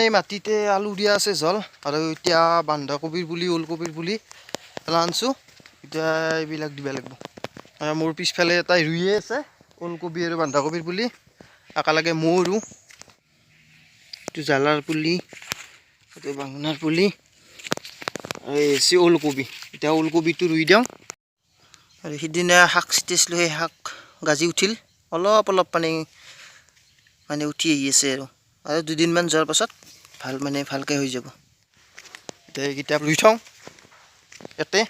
এই মাটিতে আলু দিয়া আছে জল আৰু এতিয়া বন্ধাকবিৰ পুলি ওলকবিৰ পুলি আনছো এতিয়া এইবিলাক দিব লাগিব মোৰ পিছফালে এটা ৰুইয়ে আছে ওলকবি আৰু বন্ধাকবিৰ পুলি একেলগে মই ৰু এইটো জালাৰ পুলি এইটো বাঙনাৰ পুলি এই ওলকবি এতিয়া ওলকবিটো ৰুই দিওঁ আৰু সিদিনা শাক চিটিছিলো সেই শাক গাজি উঠিল অলপ মানে উঠি আহি আছে আৰু দুদিনমান যোৱাৰ পাছত ভাল মানে ভালকৈ হৈ যাব এতিয়া এইকেইটা ৰুই থওঁ ইয়াতে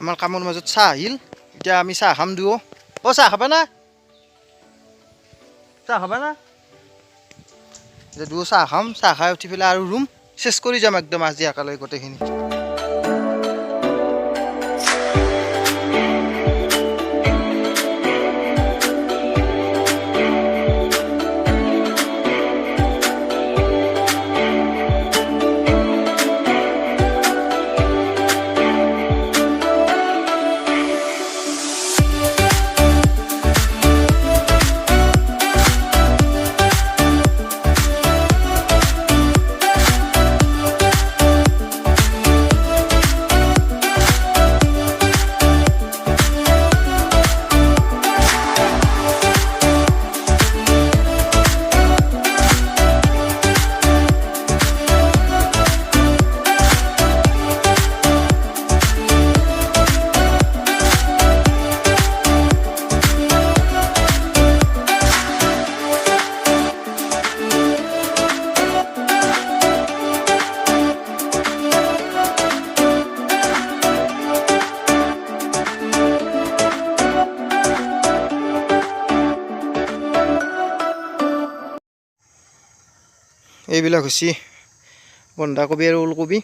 আমাৰ কামৰ মাজত চাহ আহিল এতিয়া আমি চাহ খাম দুও চাহ খাবা না যে দুও চাহ খাম চাহ খাই উঠি পেলাই আৰু ৰুম চেছ কৰি যাম একদম আজি একেলগে গোটেইখিনি এইবিলাক হৈছে বন্ধাকবি আৰু ওলকবি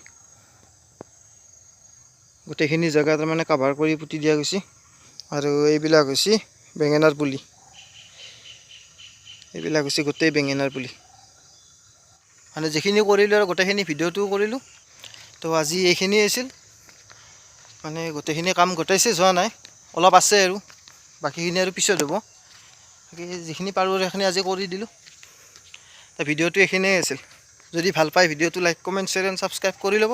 গোটেইখিনি জায়গা তাৰমানে কভাৰ কৰি পুতি দিয়া গৈছে আৰু এইবিলাক হৈছে বেঙেনাৰ পুলি এইবিলাক হৈছে গোটেই বেঙেনাৰ পুলি মানে যিখিনি কৰিলোঁ আৰু গোটেইখিনি ভিডিঅ'টো কৰিলোঁ তো আজি এইখিনি আছিল মানে গোটেইখিনি কাম গোটাইছে যোৱা নাই অলপ আছে আৰু বাকীখিনি আৰু পিছত হ'ব যিখিনি পাৰোঁ সেইখিনি আজি কৰি দিলোঁ ভিডিঅ'টো এইখিনিয়ে আছিল যদি ভাল পায় ভিডিঅ'টো like comment share and subscribe কৰি ল'ব